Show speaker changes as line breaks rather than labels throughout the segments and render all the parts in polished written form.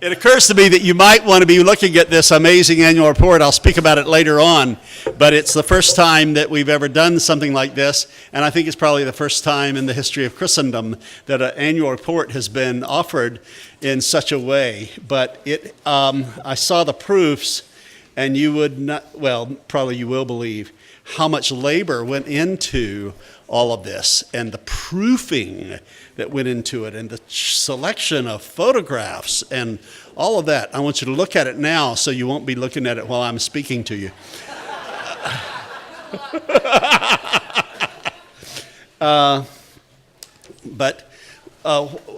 It occurs to me that you might want to be looking at this amazing annual report. I'll speak about it later on, but it's the first time that we've ever done something like this, and I think it's probably the first time in the history of Christendom that an annual report has been offered in such a way. But I saw the proofs, and you would not, well, probably you will believe how much labor went into all of this, and the proofing that went into it, and the selection of photographs, and all of that. I want you to look at it now so you won't be looking at it while I'm speaking to you. But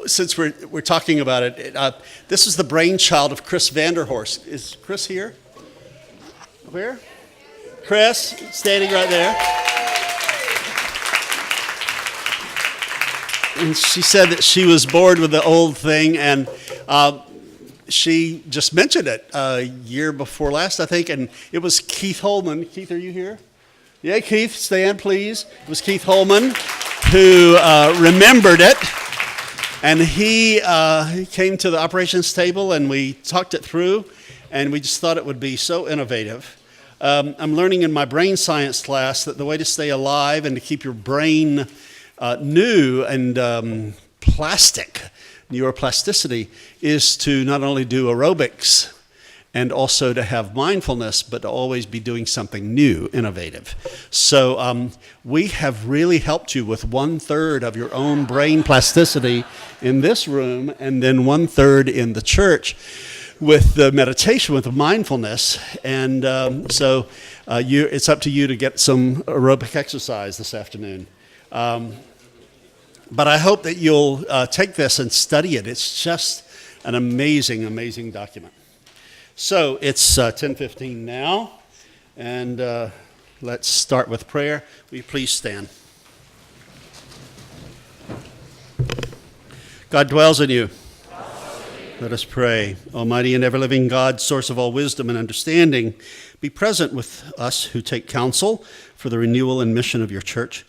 since we're talking about it, this is the brainchild of Chris Vanderhorst. Is Chris here? Where? Chris, standing right there. And she said that she was bored with the old thing, and she just mentioned it a year before last, I think, and it was Keith Holman. Keith, are you here? Yeah, Keith, stand, please. It was Keith Holman who remembered it, and he came to the operations table, and we talked it through, and we just thought it would be so innovative. I'm learning in my brain science class that the way to stay alive and to keep your brain new and plastic, neuroplasticity, is to not only do aerobics and also to have mindfulness, but to always be doing something new, innovative. So we have really helped you with 1/3 of your own brain plasticity in this room, and then 1/3 in the church with the meditation, with the mindfulness. And so it's up to you to get some aerobic exercise this afternoon. But I hope that you'll take this and study it. It's just an amazing, amazing document. So it's 10:15 now, and let's start with prayer. Will you please stand? God dwells in you. Let us pray. Almighty and ever-living God, source of all wisdom and understanding, be present with us who take counsel for the renewal and mission of your church.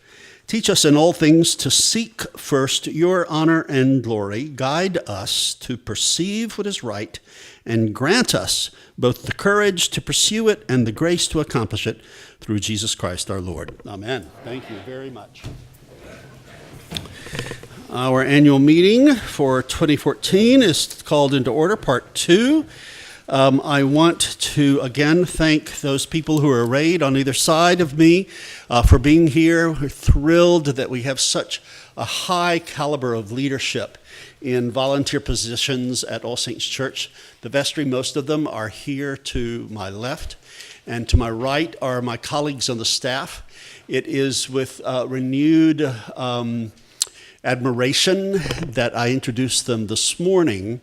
Teach us in all things to seek first your honor and glory. Guide us to perceive what is right, and grant us both the courage to pursue it and the grace to accomplish it through Jesus Christ our Lord. Amen. Thank you very much. Our annual meeting for 2014 is called into order, part 2. I want to again thank those people who are arrayed on either side of me for being here. We're thrilled that we have such a high caliber of leadership in volunteer positions at All Saints Church. The vestry, most of them are here to my left, and to my right are my colleagues on the staff. It is with renewed admiration that I introduced them this morning.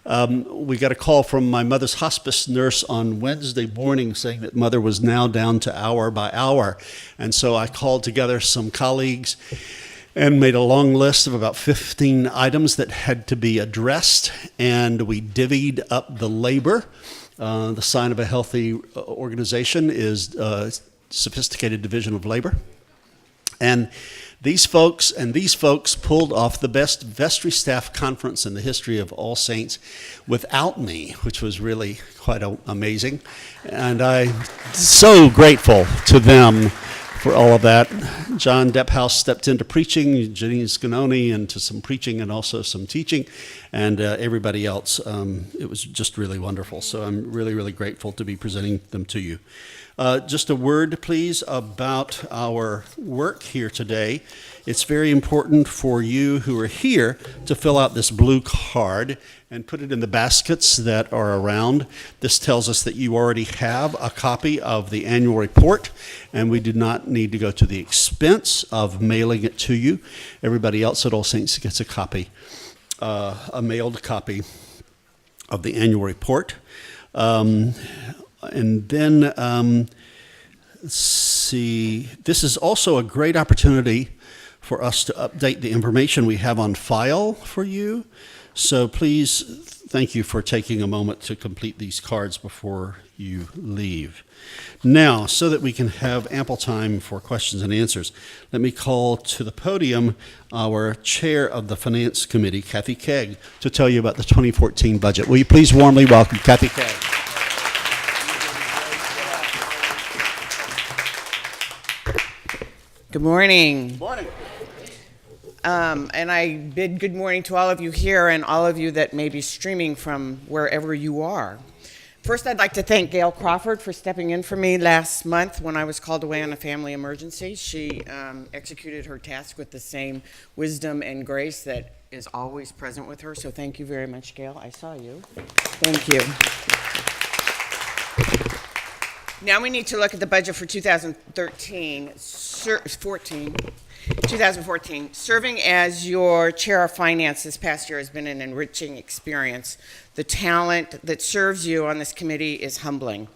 We got a call from my mother's hospice nurse on Wednesday morning saying that mother was now down to hour by hour. And so I called together some colleagues and made a long list of about 15 items that had to be addressed. And we divvied up the labor. The sign of a healthy organization is sophisticated division of labor. And these folks pulled off the best vestry staff conference in the history of All Saints without me, which was really quite amazing. And I'm so grateful to them for all of that. John Depphouse stepped into preaching, Janine Scanoni into some preaching and also some teaching, and everybody else. It was just really wonderful. So I'm really, really grateful to be presenting them to you. Just a word, please, about our work here today. It's very important for you who are here to fill out this blue card and put it in the baskets that are around. This tells us that you already have a copy of the annual report, and we do not need to go to the expense of mailing it to you. Everybody else at All Saints gets a copy, a mailed copy of the annual report. And then, let's see, this is also a great opportunity for us to update the information we have on file for you. So please, thank you for taking a moment to complete these cards before you leave. Now, so that we can have ample time for questions and answers, let me call to the podium our chair of the Finance Committee, Cathy Keig, to tell you about the 2014 budget. Will you please warmly welcome Cathy Keig?
Good morning.
Good morning.
And I bid good morning to all of you here and all of you that may be streaming from wherever you are. First, I'd like to thank Gail Crawford for stepping in for me last month when I was called away on a family emergency. She executed her task with the same wisdom and grace that is always present with her. So thank you very much, Gail. I saw you. Thank you. Now we need to look at the budget for 2014. Serving as your chair of finance this past year has been an enriching experience. The talent that serves you on this committee is humbling.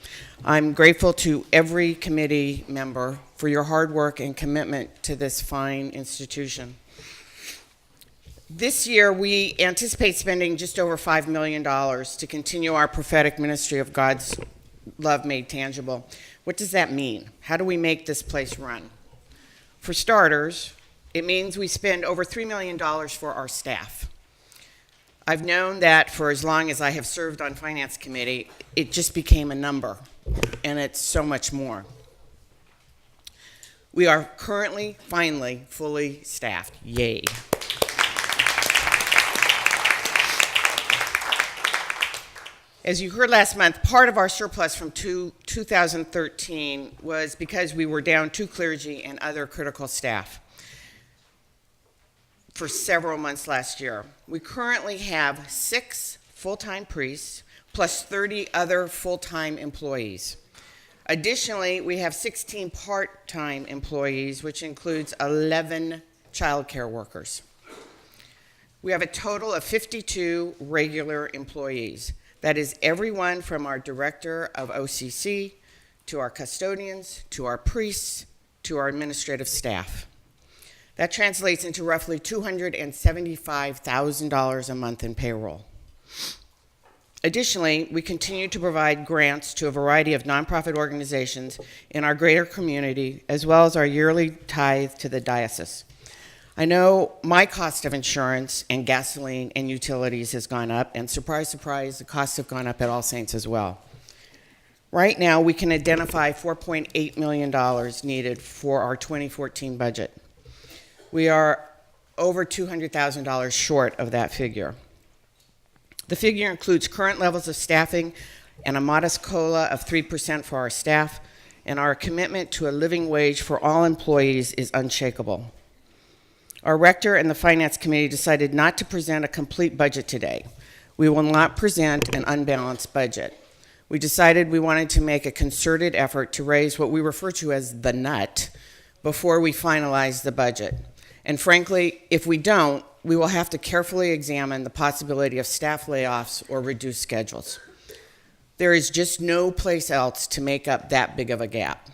I'm grateful to every committee member for your hard work and commitment to this fine institution. This year, we anticipate spending just over $5 million to continue our prophetic ministry of God's love made tangible. What does that mean? How do we make this place run? For starters, it means we spend over $3 million for our staff. I've known that for as long as I have served on Finance Committee, it just became a number, and it's so much more. We are currently, finally, fully staffed. Yay. As you heard last month, part of our surplus from 2013 was because we were down 2 clergy and other critical staff for several months last year. We currently have 6 full-time priests plus 30 other full-time employees. Additionally, we have 16 part-time employees, which includes 11 childcare workers. We have a total of 52 regular employees. That is everyone from our director of OCC to our custodians, to our priests, to our administrative staff. That translates into roughly $275,000 a month in payroll. Additionally, we continue to provide grants to a variety of nonprofit organizations in our greater community, as well as our yearly tithe to the diocese. I know my cost of insurance and gasoline and utilities has gone up, and surprise, surprise, the costs have gone up at All Saints as well. Right now, we can identify $4.8 million needed for our 2014 budget. We are over $200,000 short of that figure. The figure includes current levels of staffing and a modest COLA of 3% for our staff, and our commitment to a living wage for all employees is unshakable. Our rector and the Finance Committee decided not to present a complete budget today. We will not present an unbalanced budget. We decided we wanted to make a concerted effort to raise what we refer to as the nut before we finalize the budget. And frankly, if we don't, we will have to carefully examine the possibility of staff layoffs or reduced schedules. There is just no place else to make up that big of a gap.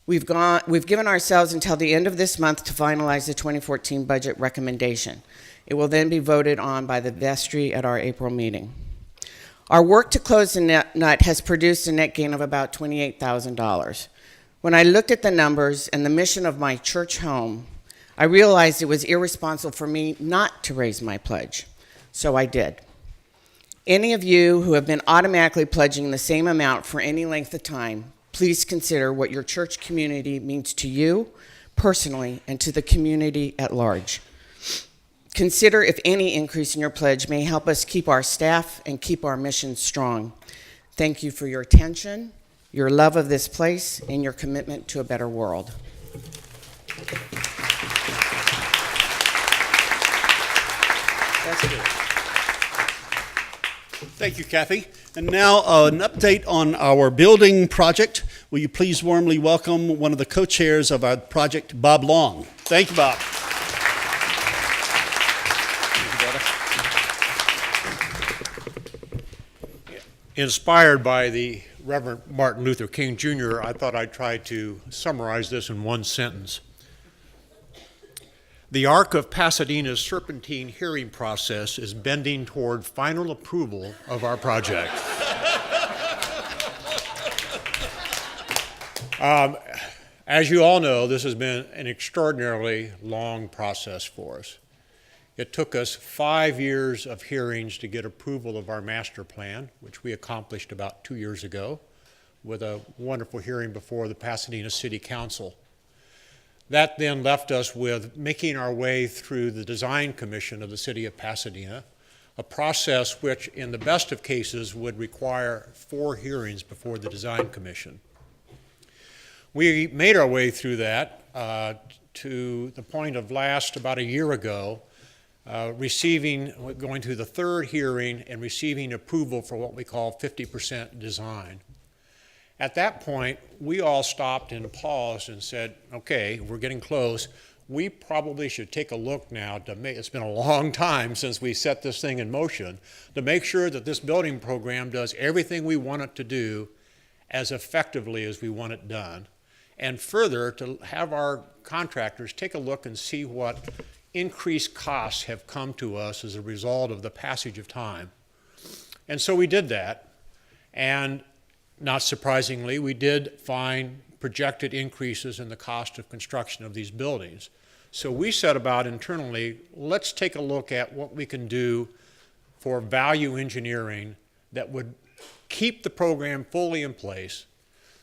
We've given ourselves until the end of this month to finalize the 2014 budget recommendation. It will then be voted on by the vestry at our April meeting. Our work to close the nut has produced a net gain of about $28,000. When I looked at the numbers and the mission of my church home, I realized it was irresponsible for me not to raise my pledge, so I did. Any of you who have been automatically pledging the same amount for any length of time, please consider what your church community means to you personally and to the community at large. Consider if any increase in your pledge may help us keep our staff and keep our mission strong. Thank you for your attention, your love of this place, and your commitment to a better world.
Thank you, Cathy. And now an update on our building project. Will you please warmly welcome one of the co-chairs of our project, Bob Long. Thank you, Bob.
Inspired by the Reverend Martin Luther King Jr., I thought I'd try to summarize this in one sentence. The arc of Pasadena's serpentine hearing process is bending toward final approval of our project. As you all know, this has been an extraordinarily long process for us. It took us 5 years of hearings to get approval of our master plan, which we accomplished about 2 years ago with a wonderful hearing before the Pasadena City Council. That then left us with making our way through the Design Commission of the City of Pasadena, a process which, in the best of cases, would require 4 hearings before the Design Commission. We made our way through that to the point of about a year ago, going to the 3rd hearing and receiving approval for what we call 50% design. At that point, we all stopped and paused and said, okay, we're getting close. We probably should take a look now it's been a long time since we set this thing in motion, to make sure that this building program does everything we want it to do as effectively as we want it done. And further, to have our contractors take a look and see what increased costs have come to us as a result of the passage of time. And so we did that, and not surprisingly, we did find projected increases in the cost of construction of these buildings. So we set about internally, let's take a look at what we can do for value engineering that would keep the program fully in place,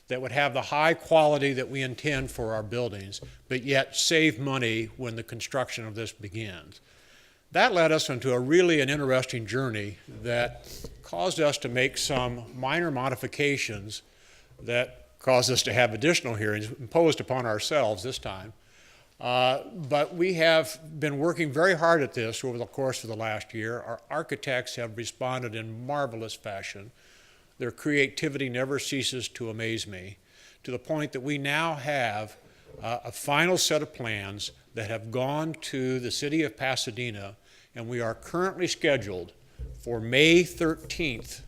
that would have the high quality that we intend for our buildings, but yet save money when the construction of this begins. That led us into an interesting journey that caused us to make some minor modifications that caused us to have additional hearings imposed upon ourselves this time. But we have been working very hard at this over the course of the last year. Our architects have responded in marvelous fashion. Their creativity never ceases to amaze me, to the point that we now have a final set of plans that have gone to the City of Pasadena, and we are currently scheduled for May 13th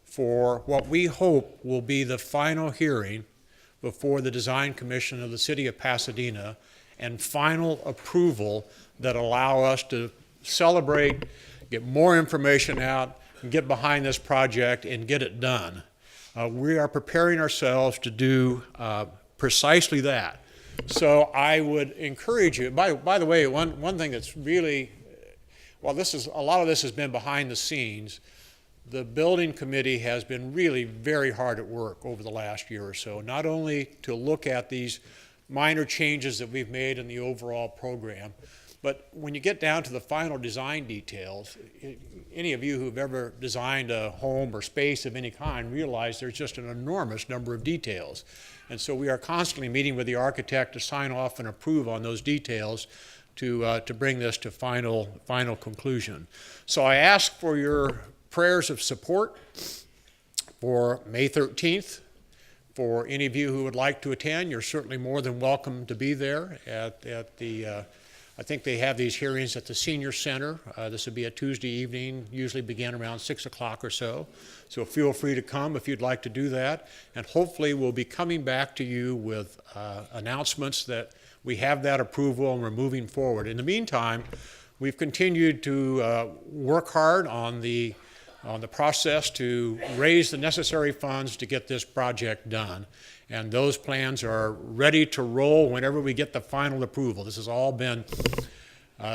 for what we hope will be the final hearing before the Design Commission of the City of Pasadena, and final approval that allow us to celebrate, get more information out, and get behind this project and get it done. We are preparing ourselves to do precisely that. So I would encourage you, by the way, one thing that's really, a lot of this has been behind the scenes. The building committee has been really very hard at work over the last year or so, not only to look at these minor changes that we've made in the overall program, but when you get down to the final design details, any of you who've ever designed a home or space of any kind realize there's just an enormous number of details. And so we are constantly meeting with the architect to sign off and approve on those details to bring this to final conclusion. So I ask for your prayers of support for May 13th. For any of you who would like to attend, you're certainly more than welcome to be there at the I think they have these hearings at the Senior Center. This would be a Tuesday evening, usually begin around 6 o'clock or so. So feel free to come if you'd like to do that. And hopefully we'll be coming back to you with announcements that we have that approval and we're moving forward. In the meantime, we've continued to work hard on the process to raise the necessary funds to get this project done. And those plans are ready to roll whenever we get the final approval. This has all been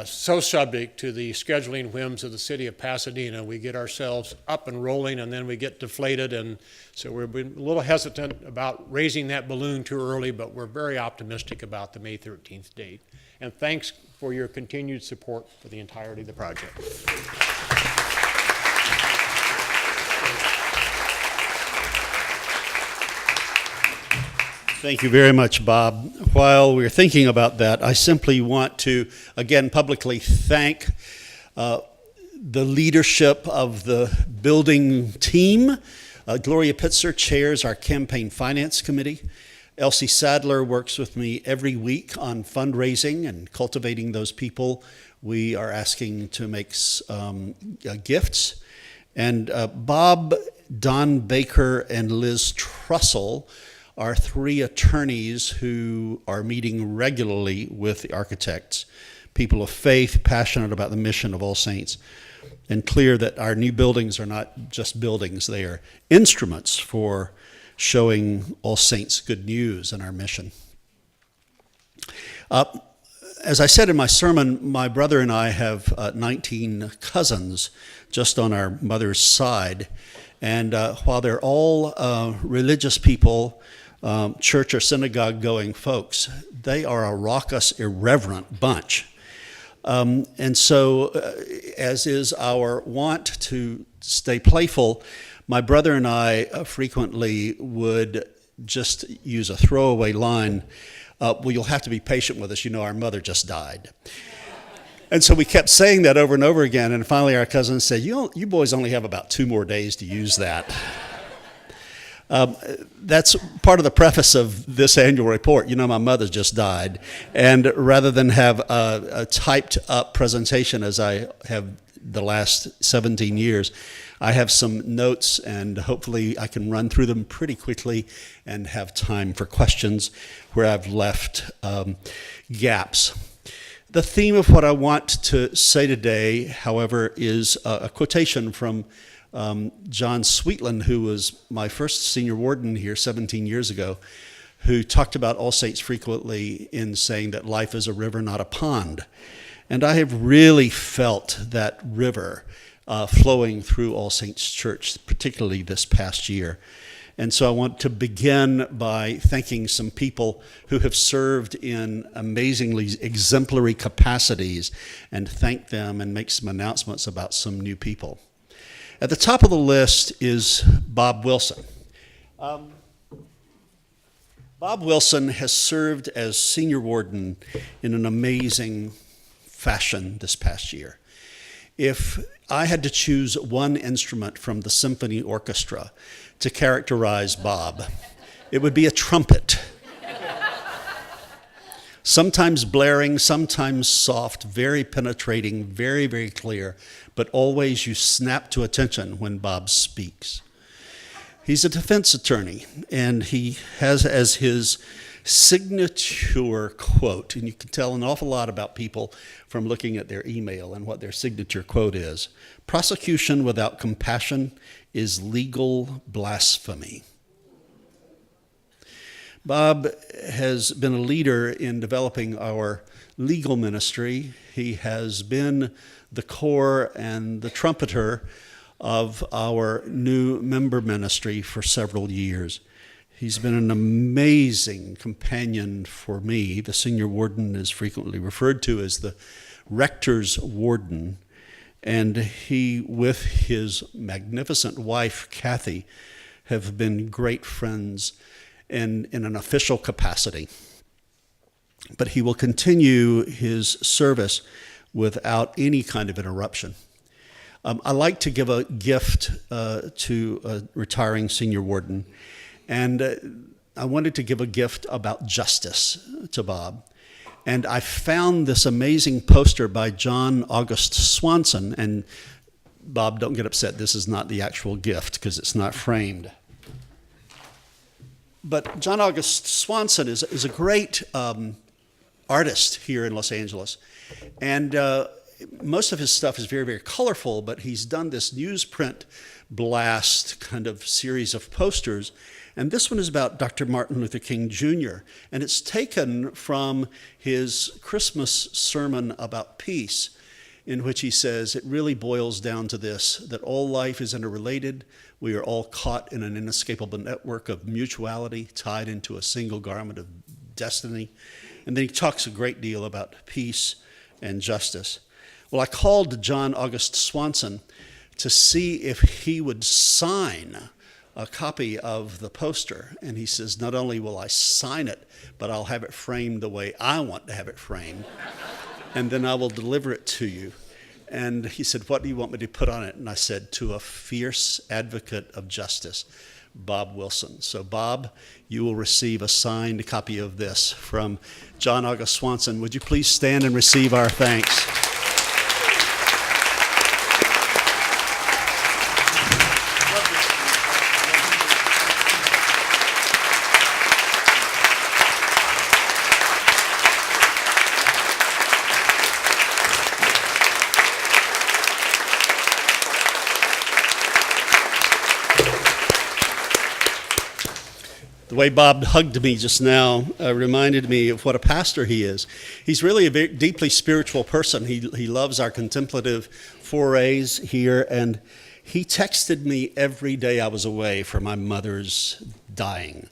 so subject to the scheduling whims of the City of Pasadena. We get ourselves up and rolling and then we get deflated, and so we're a little hesitant about raising that balloon too early, but we're very optimistic about the May 13th date. And thanks for your continued support for the entirety of the project.
Thank you very much, Bob. While we're thinking about that, I simply want to, again, publicly thank the leadership of the building team. Gloria Pitzer chairs our campaign finance committee. Elsie Sadler works with me every week on fundraising and cultivating those people we are asking to make gifts. And Bob, Don Baker, and Liz Trussell are 3 attorneys who are meeting regularly with the architects, people of faith, passionate about the mission of All Saints, and clear that our new buildings are not just buildings, they are instruments for showing All Saints good news and our mission. As I said in my sermon, my brother and I have 19 cousins just on our mother's side. And while they're all religious people, church or synagogue going folks, they are a raucous, irreverent bunch. And so, as is our want to stay playful, my brother and I frequently would just use a throwaway line, well, you'll have to be patient with us, our mother just died. And so we kept saying that over and over again, and finally our cousins said, you boys only have about 2 more days to use that. That's part of the preface of this annual report. My mother just died. And rather than have a typed up presentation as I have the last 17 years, I have some notes, and hopefully I can run through them pretty quickly and have time for questions where I've left gaps. The theme of what I want to say today, however, is a quotation from John Sweetland, who was my first senior warden here 17 years ago, who talked about All Saints frequently in saying that life is a river, not a pond. And I have really felt that river flowing through All Saints Church, particularly this past year. And so I want to begin by thanking some people who have served in amazingly exemplary capacities, and thank them and make some announcements about some new people. At the top of the list is Bob Wilson. Bob Wilson has served as senior warden in an amazing fashion this past year. If I had to choose one instrument from the symphony orchestra to characterize Bob, it would be a trumpet. Sometimes blaring, sometimes soft, very penetrating, very, very clear, but always you snap to attention when Bob speaks. He's a defense attorney, and he has as his signature quote, and you can tell an awful lot about people from looking at their email and what their signature quote is: prosecution without compassion is legal blasphemy. Bob has been a leader in developing our legal ministry. He has been the core and the trumpeter of our new member ministry for several years. He's been an amazing companion for me. The senior warden is frequently referred to as the Rector's warden, and he, with his magnificent wife, Cathy, have been great friends in an official capacity. But he will continue his service without any kind of interruption. I like to give a gift to a retiring senior warden, and I wanted to give a gift about justice to Bob. And I found this amazing poster by John August Swanson, and Bob, don't get upset, this is not the actual gift because it's not framed. But John August Swanson is a great artist here in Los Angeles. And most of his stuff is very, very colorful, but he's done this newsprint blast kind of series of posters. And this one is about Dr. Martin Luther King Jr. And it's taken from his Christmas sermon about peace, in which he says it really boils down to this, that all life is interrelated. We are all caught in an inescapable network of mutuality, tied into a single garment of destiny. And then he talks a great deal about peace and justice. Well, I called John August Swanson to see if he would sign a copy of the poster. And he says, not only will I sign it, but I'll have it framed the way I want to have it framed. And then I will deliver it to you. And he said, what do you want me to put on it? And I said, to a fierce advocate of justice, Bob Wilson. So Bob, you will receive a signed copy of this from John August Swanson. Would you please stand and receive our thanks? The way Bob hugged me just now reminded me of what a pastor he is. He's really a very deeply spiritual person. He loves our contemplative forays here, and he texted me every day I was away for my mother's dying.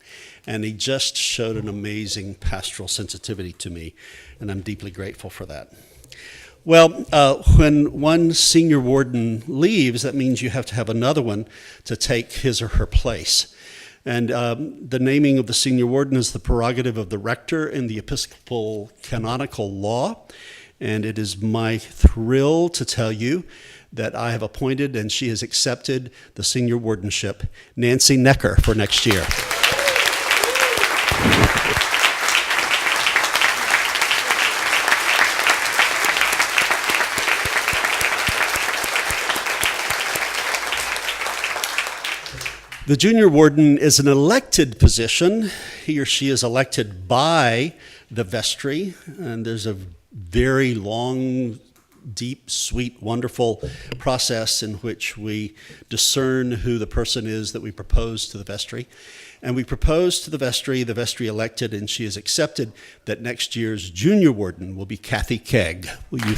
And he just showed an amazing pastoral sensitivity to me, and I'm deeply grateful for that. Well, when one senior warden leaves, that means you have to have another one to take his or her place. And the naming of the senior warden is the prerogative of the rector in the Episcopal canonical law. And it is my thrill to tell you that I have appointed, and she has accepted, the senior wardenship, Nancy Necker, for next year. The junior warden is an elected position. He or she is elected by the vestry, and there's a very long, deep, sweet, wonderful process in which we discern who the person is that we propose to the vestry. And we propose to the vestry elected, and she has accepted that next year's junior warden will be Cathy Keig. Will you?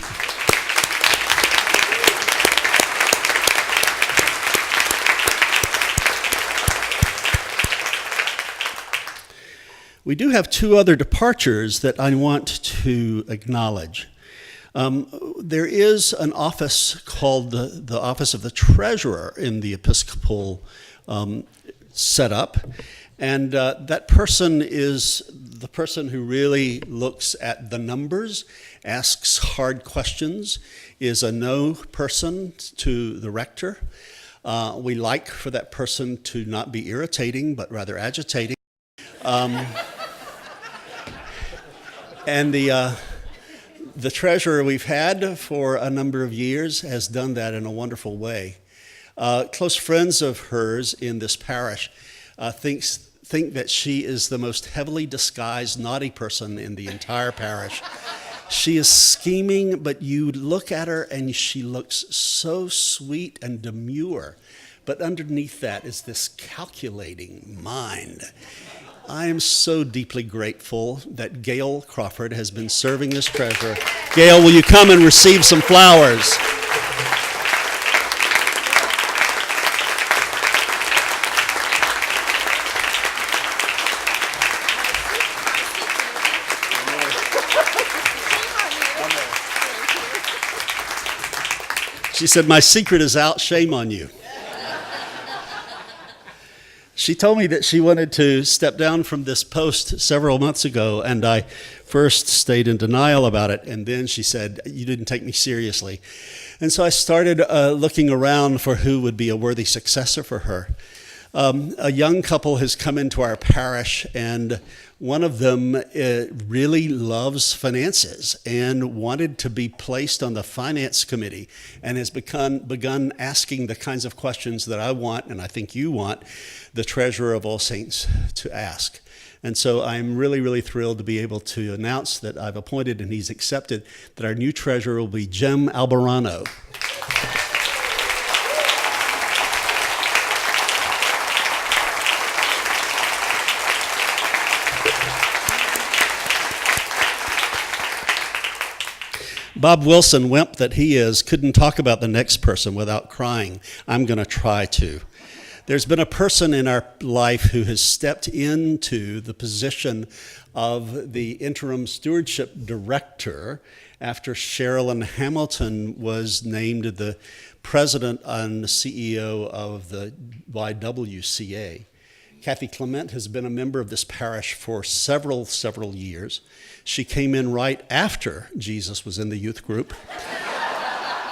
We do have two other departures that I want to acknowledge. There is an office called the Office of the Treasurer in the Episcopal setup, and that person is the person who really looks at the numbers, asks hard questions, is a no person to the rector. We like for that person to not be irritating, but rather agitating. And the treasurer we've had for a number of years has done that in a wonderful way. Close friends of hers in this parish think that she is the most heavily disguised naughty person in the entire parish. She is scheming, but you look at her and she looks so sweet and demure. But underneath that is this calculating mind. I am so deeply grateful that Gail Crawford has been serving as treasurer. Gail, will you come and receive some flowers? She said, "My secret is out, shame on you." She told me that she wanted to step down from this post several months ago, and I first stayed in denial about it, and then she said, "You didn't take me seriously." And so I started looking around for who would be a worthy successor for her. A young couple has come into our parish, and one of them really loves finances and wanted to be placed on the finance committee and has begun asking the kinds of questions that I want, and I think you want, the treasurer of All Saints to ask. And so I'm really, really thrilled to be able to announce that I've appointed, and he's accepted, that our new treasurer will be Jim Albarano. Bob Wilson, wimp that he is, couldn't talk about the next person without crying. I'm going to try to. There's been a person in our life who has stepped into the position of the interim stewardship director after Sherilyn Hamilton was named the president and the CEO of the YWCA. Cathy Clement has been a member of this parish for several years. She came in right after Jesus was in the youth group.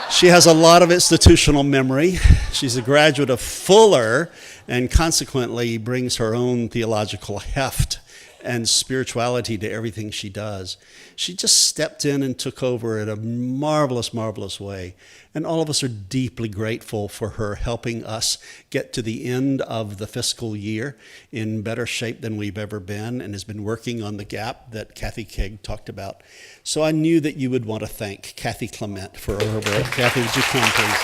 She has a lot of institutional memory. She's a graduate of Fuller and consequently brings her own theological heft and spirituality to everything she does. She just stepped in and took over in a marvelous, marvelous way. And all of us are deeply grateful for her helping us get to the end of the fiscal year in better shape than we've ever been, and has been working on the gap that Cathy Keig talked about. So I knew that you would want to thank Cathy Clement for her work. Cathy, would you come, please?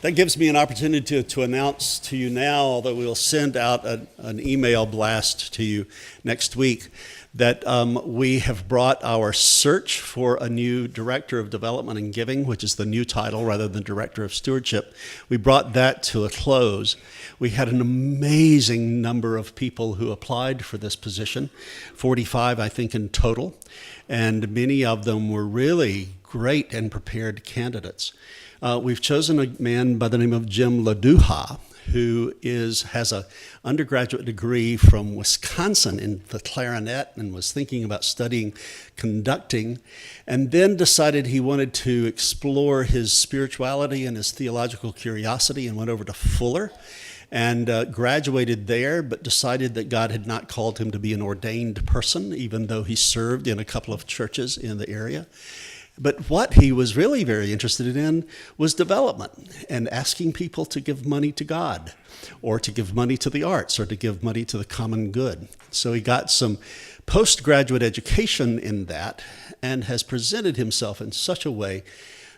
That gives me an opportunity to announce to you now, although we'll send out an email blast to you next week, that we have brought our search for a new Director of Development and Giving, which is the new title rather than Director of Stewardship. We brought that to a close. We had an amazing number of people who applied for this position, 45, I think, in total, and many of them were really great and prepared candidates. We've chosen a man by the name of Jim LaDuha, who has an undergraduate degree from Wisconsin in the clarinet and was thinking about studying conducting, and then decided he wanted to explore his spirituality and his theological curiosity and went over to Fuller and graduated there, but decided that God had not called him to be an ordained person, even though he served in a couple of churches in the area. But what he was really very interested in was development and asking people to give money to God or to give money to the arts or to give money to the common good. So he got some postgraduate education in that and has presented himself in such a way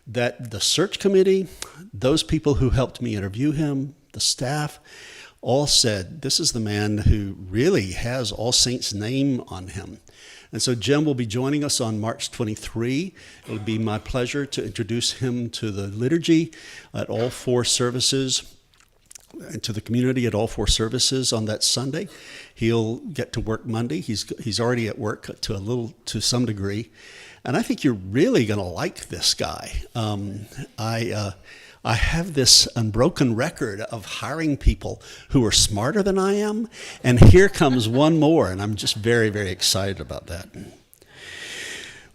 that the search committee, those people who helped me interview him, the staff, all said, this is the man who really has All Saints' name on him. And so Jim will be joining us on March 23. It will be my pleasure to introduce him to the liturgy at all four services, and to the community at all four services on that Sunday. He'll get to work Monday. He's already at work to some degree. And I think you're really going to like this guy. I have this unbroken record of hiring people who are smarter than I am, and here comes one more, and I'm just very, very excited about that.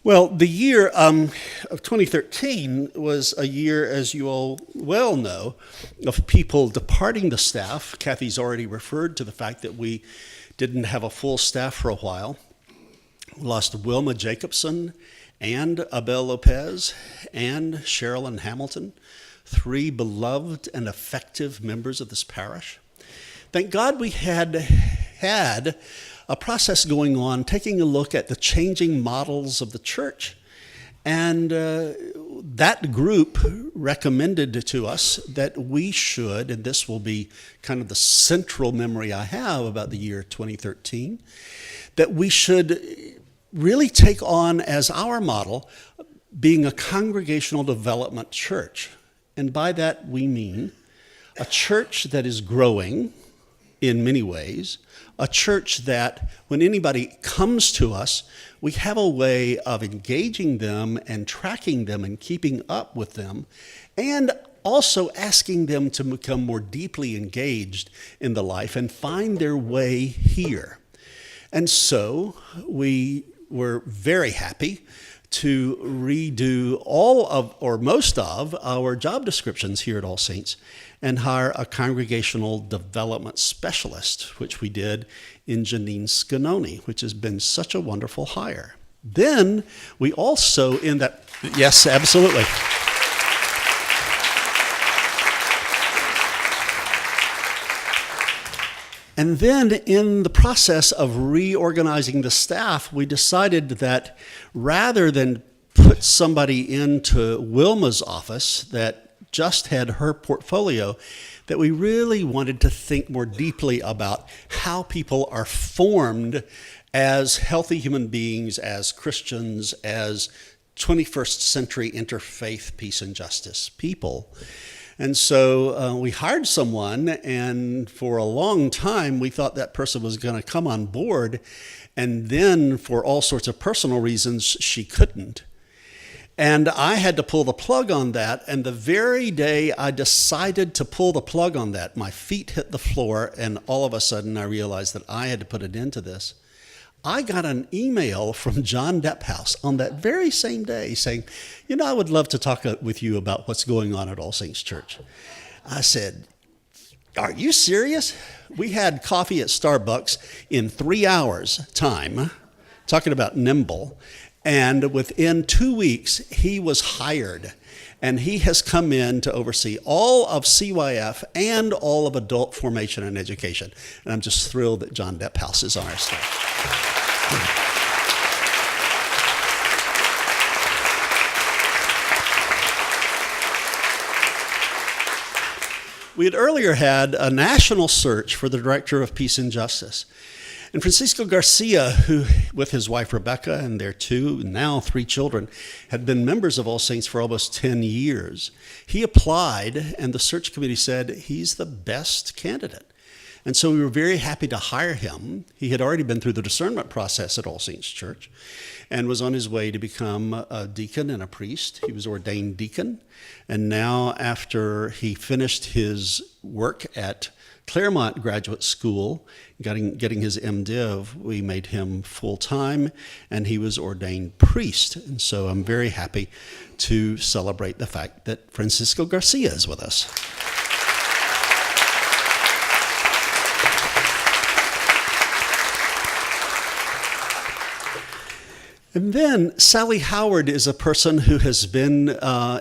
Well, the year of 2013 was a year, as you all well know, of people departing the staff. Cathy's already referred to the fact that we didn't have a full staff for a while. We lost Wilma Jacobson and Abel Lopez and Sherilyn Hamilton, three beloved and effective members of this parish. Thank God we had a process going on, taking a look at the changing models of the church. And that group recommended to us that we should, and this will be kind of the central memory I have about the year 2013, that we should really take on as our model being a congregational development church. And by that we mean a church that is growing in many ways, a church that when anybody comes to us, we have a way of engaging them and tracking them and keeping up with them, and also asking them to become more deeply engaged in the life and find their way here. And so we were very happy to redo all of, or most of, our job descriptions here at All Saints and hire a congregational development specialist, which we did in Janine Scanoni, which has been such a wonderful hire. Then we also, yes, absolutely. And then in the process of reorganizing the staff, we decided that rather than put somebody into Wilma's office that just had her portfolio, that we really wanted to think more deeply about how people are formed as healthy human beings, as Christians, as 21st century interfaith peace and justice people. And so we hired someone, and for a long time we thought that person was going to come on board, and then for all sorts of personal reasons she couldn't. And I had to pull the plug on that, and the very day I decided to pull the plug on that, my feet hit the floor, and all of a sudden I realized that I had to put an end to this. I got an email from John Depphouse on that very same day saying, I would love to talk with you about what's going on at All Saints Church. I said, are you serious? We had coffee at Starbucks in 3 hours time, talking about nimble, and within 2 weeks, he was hired. And he has come in to oversee all of CYF and all of adult formation and education. And I'm just thrilled that John Depphouse is on our staff. We had earlier had a national search for the Director of Peace and Justice. And Francisco Garcia, who, with his wife Rebecca and their now three children, had been members of All Saints for almost 10 years. He applied, and the search committee said he's the best candidate. And so we were very happy to hire him. He had already been through the discernment process at All Saints Church and was on his way to become a deacon and a priest. He was ordained deacon. And now, after he finished his work at Claremont Graduate School, getting his MDiv, we made him full-time, and he was ordained priest. And so I'm very happy to celebrate the fact that Francisco Garcia is with us. And then Sally Howard is a person who has been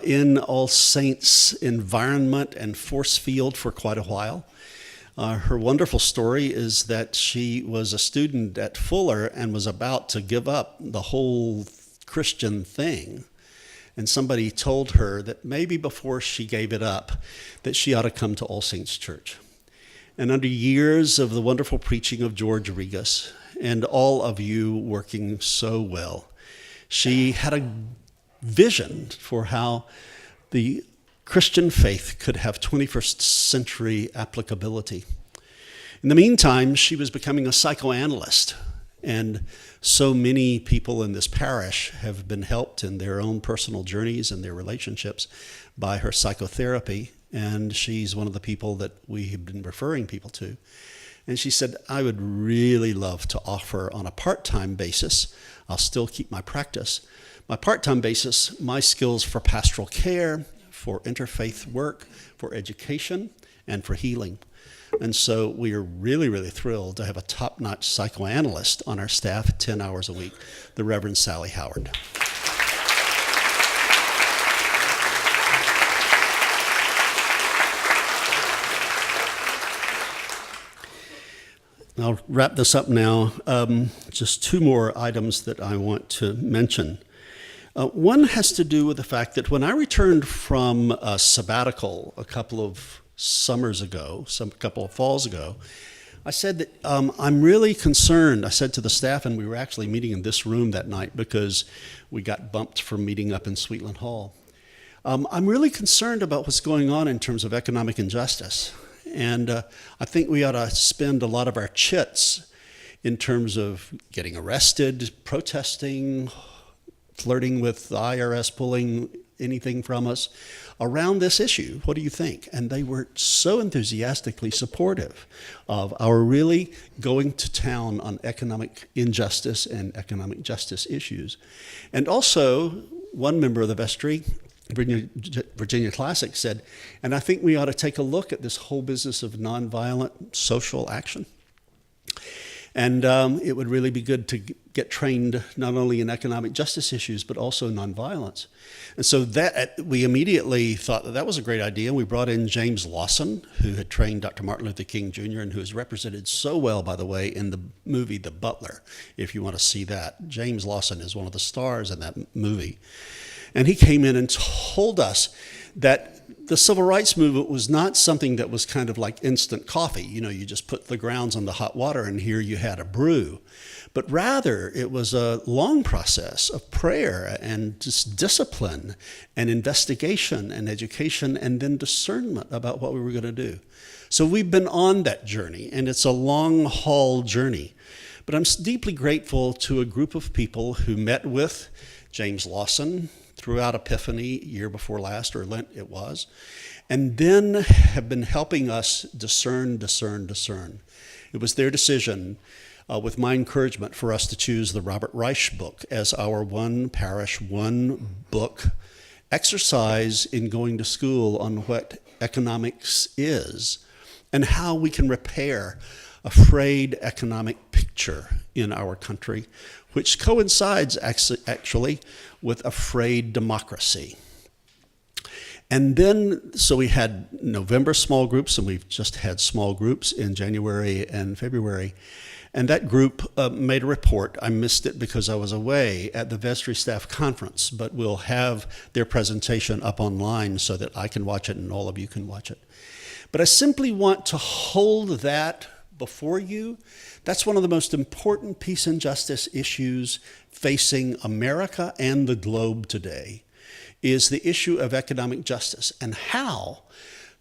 in All Saints environment and force field for quite a while. Her wonderful story is that she was a student at Fuller and was about to give up the whole Christian thing. And somebody told her that maybe before she gave it up, that she ought to come to All Saints Church. And under years of the wonderful preaching of George Regas, and all of you working so well, she had a vision for how the Christian faith could have 21st century applicability. In the meantime, she was becoming a psychoanalyst, and so many people in this parish have been helped in their own personal journeys and their relationships by her psychotherapy, and she's one of the people that we have been referring people to. And she said, I would really love to offer on a part-time basis, I'll still keep my practice, my part-time basis, my skills for pastoral care, for interfaith work, for education, and for healing. And so we are really, really thrilled to have a top-notch psychoanalyst on our staff 10 hours a week, the Reverend Sally Howard. I'll wrap this up now. Just two more items that I want to mention. One has to do with the fact that when I returned from a sabbatical a couple of summers ago, a couple of falls ago, I said that I'm really concerned. I said to the staff, and we were actually meeting in this room that night because we got bumped from meeting up in Sweetland Hall. I'm really concerned about what's going on in terms of economic injustice. And I think we ought to spend a lot of our chits in terms of getting arrested, protesting, flirting with the IRS, pulling anything from us around this issue. What do you think? And they were so enthusiastically supportive of our really going to town on economic injustice and economic justice issues. And also, one member of the vestry, Virginia Classic, said, and I think we ought to take a look at this whole business of nonviolent social action. And it would really be good to get trained not only in economic justice issues, but also nonviolence. And so that we immediately thought that was a great idea. And we brought in James Lawson, who had trained Dr. Martin Luther King Jr. and who is represented so well, by the way, in the movie The Butler, if you want to see that. James Lawson is one of the stars in that movie. And he came in and told us that the civil rights movement was not something that was kind of like instant coffee. You know, you just put the grounds on the hot water and here you had a brew. But rather, it was a long process of prayer and just discipline and investigation and education and then discernment about what we were going to do. So we've been on that journey, and it's a long-haul journey. But I'm deeply grateful to a group of people who met with James Lawson throughout Epiphany, year before last, or Lent it was, and then have been helping us discern. It was their decision, with my encouragement, for us to choose the Robert Reich book as our one parish, one book exercise in going to school on what economics is and how we can repair a frayed economic picture in our country, which coincides actually with a frayed democracy. And then, so we had November small groups, and we've just had small groups in January and February. And that group made a report. I missed it because I was away at the vestry staff conference, but we'll have their presentation up online so that I can watch it and all of you can watch it. But I simply want to hold that before you. That's one of the most important peace and justice issues facing America and the globe today, is the issue of economic justice and how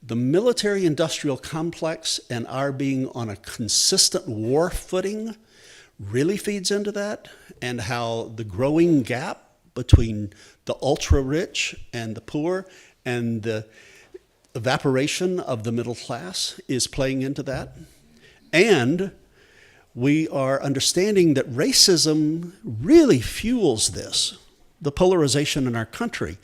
the military-industrial complex and our being on a consistent war footing really feeds into that, and how the growing gap between the ultra-rich and the poor and the evaporation of the middle class is playing into that. And we are understanding that racism really fuels this, the polarization in our country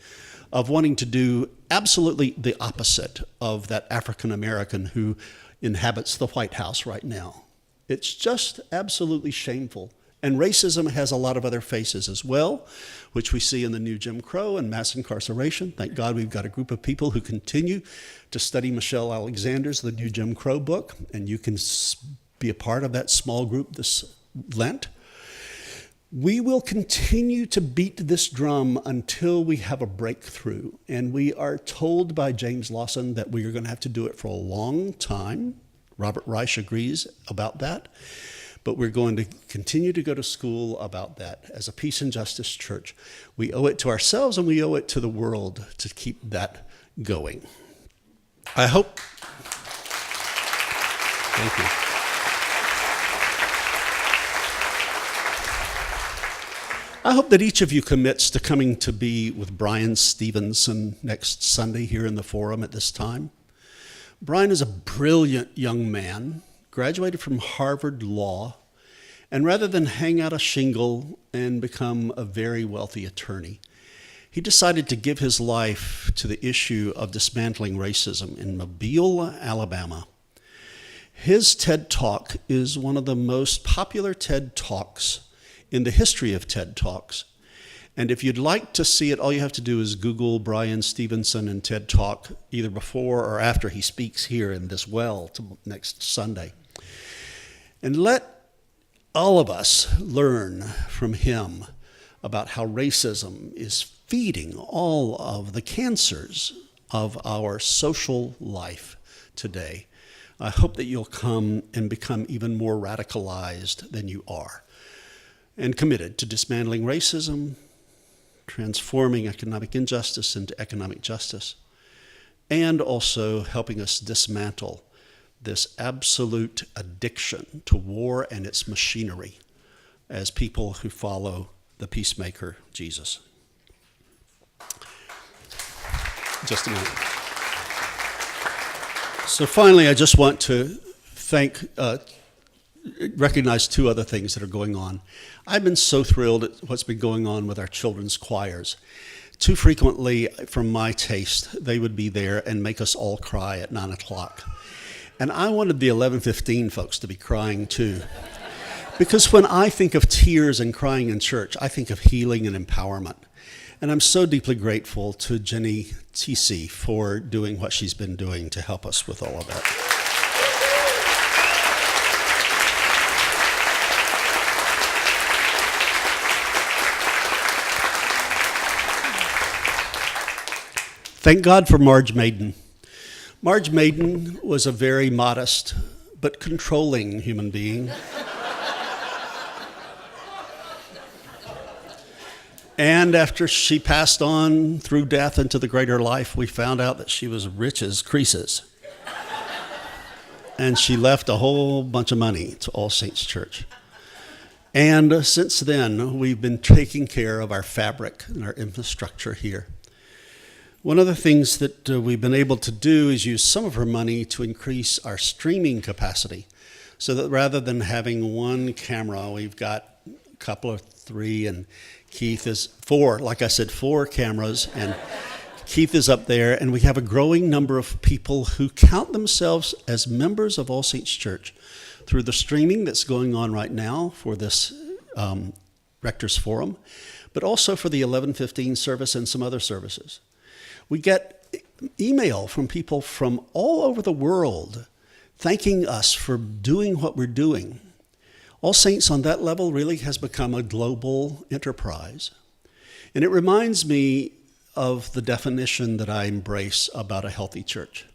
of wanting to do absolutely the opposite of that African American who inhabits the White House right now. It's just absolutely shameful. And racism has a lot of other faces as well, which we see in the new Jim Crow and mass incarceration. Thank God we've got a group of people who continue to study Michelle Alexander's The New Jim Crow book, and you can be a part of that small group this Lent. We will continue to beat this drum until we have a breakthrough. And we are told by James Lawson that we are going to have to do it for a long time. Robert Reich agrees about that. But we're going to continue to go to school about that. As a peace and justice church, we owe it to ourselves and we owe it to the world to keep that going. I hope. Thank you. I hope that each of you commits to coming to be with Brian Stevenson next Sunday here in the forum at this time. Brian is a brilliant young man, graduated from Harvard Law, and rather than hang out a shingle and become a very wealthy attorney, he decided to give his life to the issue of dismantling racism in Mobile, Alabama. His TED Talk is one of the most popular TED Talks in the history of TED Talks. And if you'd like to see it, all you have to do is Google Brian Stevenson and TED Talk, either before or after he speaks here in this well next Sunday. And let all of us learn from him about how racism is feeding all of the cancers of our social life today. I hope that you'll come and become even more radicalized than you are, and committed to dismantling racism, transforming economic injustice into economic justice, and also helping us dismantle this absolute addiction to war and its machinery as people who follow the peacemaker, Jesus. Just a minute. So finally, I just want to recognize two other things that are going on. I've been so thrilled at what's been going on with our children's choirs. Too frequently, from my taste, they would be there and make us all cry at 9 o'clock. And I wanted the 11:15 folks to be crying too. Because when I think of tears and crying in church, I think of healing and empowerment. And I'm so deeply grateful to Jenny TC for doing what she's been doing to help us with all of that. Thank God for Marge Maiden. Marge Maiden was a very modest but controlling human being. And after she passed on through death into the greater life, we found out that she was rich as creases. And she left a whole bunch of money to All Saints Church. And since then, we've been taking care of our fabric and our infrastructure here. One of the things that we've been able to do is use some of her money to increase our streaming capacity, so that rather than having one camera, we've got a couple of three, and Keith is four. Like I said, 4 cameras, and Keith is up there, and we have a growing number of people who count themselves as members of All Saints Church through the streaming that's going on right now for this Rector's Forum, but also for the 11:15 service and some other services. We get email from people from all over the world thanking us for doing what we're doing. All Saints on that level really has become a global enterprise. And it reminds me of the definition that I embrace about a healthy church.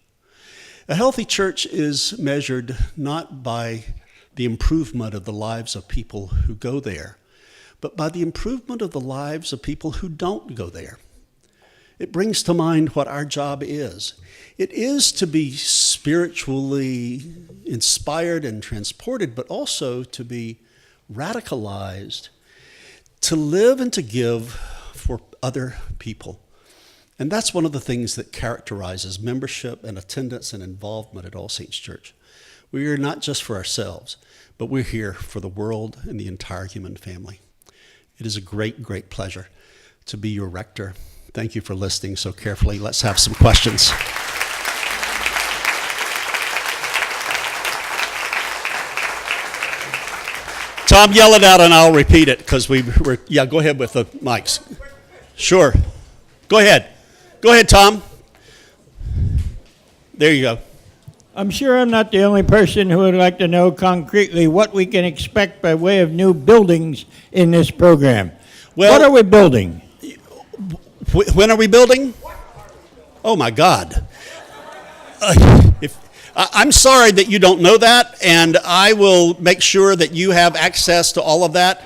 A healthy church is measured not by the improvement of the lives of people who go there, but by the improvement of the lives of people who don't go there. It brings to mind what our job is. It is to be spiritually inspired and transported, but also to be radicalized, to live and to give for other people. And that's one of the things that characterizes membership and attendance and involvement at All Saints Church. We are not just for ourselves, but we're here for the world and the entire human family. It is a great, great pleasure to be your rector. Thank you for listening so carefully. Let's have some questions. Tom, yell it out and I'll repeat it because yeah, go ahead with the mics. Sure. Go ahead. Go ahead, Tom. There you go.
I'm sure I'm not the only person who would like to know concretely what we can expect by way of new buildings in this program.
Well,
what are we building?
When are we building? Oh, my God. I'm sorry that you don't know that, and I will make sure that you have access to all of that.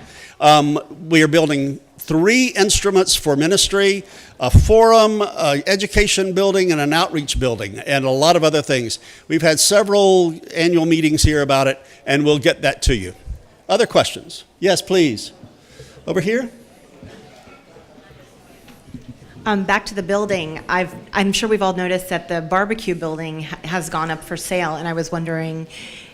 We are building 3 instruments for ministry, a forum, education building, and an outreach building, and a lot of other things. We've had several annual meetings here about it, and we'll get that to you. Other questions? Yes, please. Over here.
Back to the building, I'm sure we've all noticed that the barbecue building has gone up for sale, and I was wondering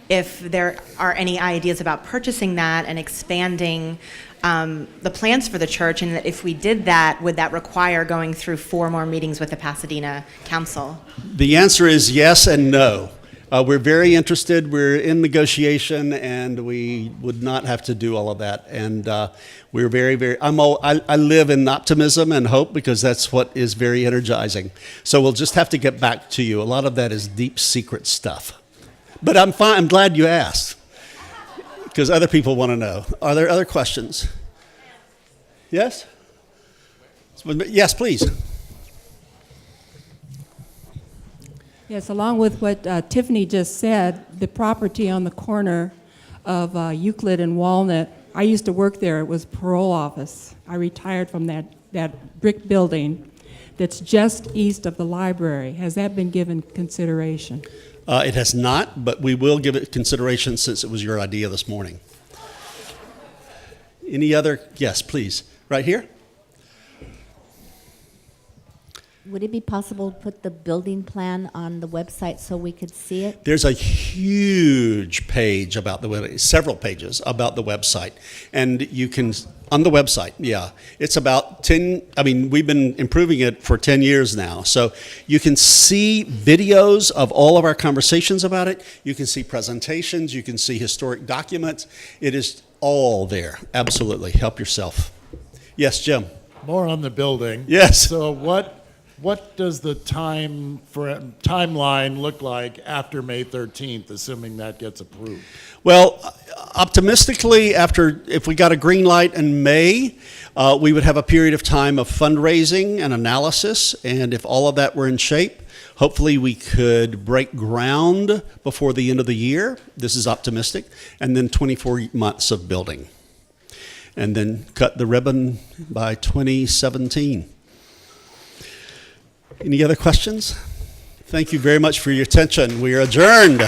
if there are any ideas about purchasing that and expanding the plans for the church, and if we did that, would that require going through 4 more meetings with the Pasadena Council?
The answer is yes and no. We're very interested. We're in negotiation, and we would not have to do all of that. And we're very, I live in optimism and hope because that's what is very energizing. So we'll just have to get back to you. A lot of that is deep secret stuff. But I'm fine. I'm glad you asked because other people want to know. Are there other questions? Yes? Yes, please.
Yes, along with what Tiffany just said, the property on the corner of Euclid and Walnut, I used to work there. It was parole office. I retired from that brick building that's just east of the library. Has that been given consideration?
It has not, but we will give it consideration since it was your idea this morning. Any other? Yes, please. Right here.
Would it be possible to put the building plan on the website so we could see it?
There's a huge page about the website, several pages about the website. And you can, on the website, yeah. It's about 10, we've been improving it for 10 years now. So you can see videos of all of our conversations about it. You can see presentations. You can see historic documents. It is all there. Absolutely. Help yourself. Yes, Jim.
More on the building.
Yes.
So what does the timeline look like after May 13th, assuming that gets approved?
Well, optimistically, if we got a green light in May, we would have a period of time of fundraising and analysis, and if all of that were in shape, hopefully we could break ground before the end of the year. This is optimistic, and then 24 months of building, and then cut the ribbon by 2017. Any other questions? Thank you very much for your attention. We are adjourned.